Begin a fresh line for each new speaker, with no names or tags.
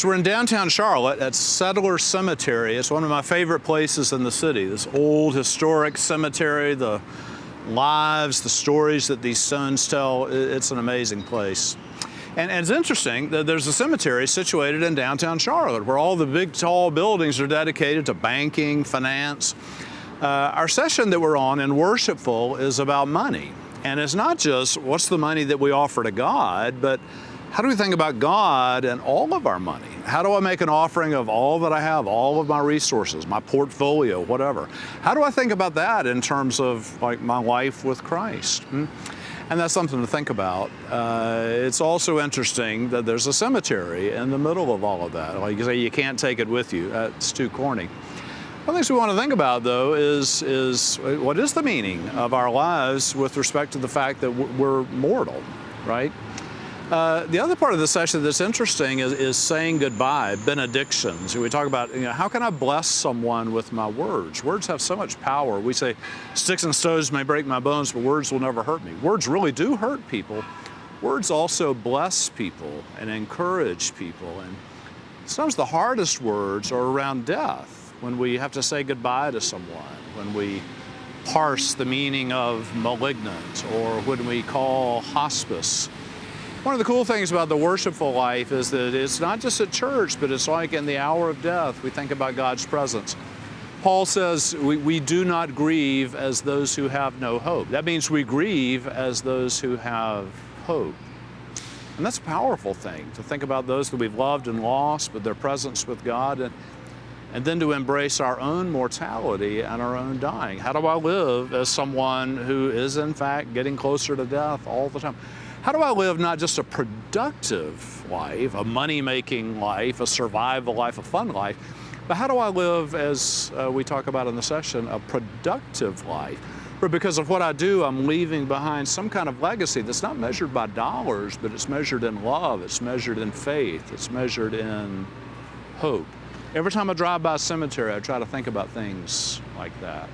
So we're in downtown Charlotte at Settler Cemetery. It's one of my favorite places in the city. This old historic cemetery, the lives, the stories that these stones tell, it's an amazing place. And it's interesting that there's a cemetery situated in downtown Charlotte where all the big tall buildings are dedicated to banking, finance. Our session that we're on in Worshipful is about money. And it's not just what's the money that we offer to God, but how do we think about God and all of our money? How do I make an offering of all that I have, all of my resources, my portfolio, whatever? How do I think about that in terms of like my life with Christ? And that's something to think about. It's also interesting that there's a cemetery in the middle of all of that. Like you say, you can't take it with you. That's too corny. One of the things we want to think about, though, is what is the meaning of our lives with respect to the fact that we're mortal, right? The other part of the session that's interesting is saying goodbye, benedictions. We talk about, how can I bless someone with my words? Words have so much power. We say, sticks and stones may break my bones, but words will never hurt me. Words really do hurt people. Words also bless people and encourage people. And sometimes the hardest words are around death, when we have to say goodbye to someone, when we parse the meaning of malignant, or when we call hospice. One of the cool things about the worshipful life is that it's not just at church, but it's like in the hour of death, we think about God's presence. Paul says we do not grieve as those who have no hope. That means we grieve as those who have hope. And that's a powerful thing, to think about those that we've loved and lost, but their presence with God, and then to embrace our own mortality and our own dying. How do I live as someone who is in fact getting closer to death all the time? How do I live not just a productive life, a money-making life, a survival life, a fun life, but how do I live, as we talk about in the session, a productive life? Where because of what I do, I'm leaving behind some kind of legacy that's not measured by dollars, but it's measured in love, it's measured in faith, it's measured in hope. Every time I drive by a cemetery, I try to think about things like that.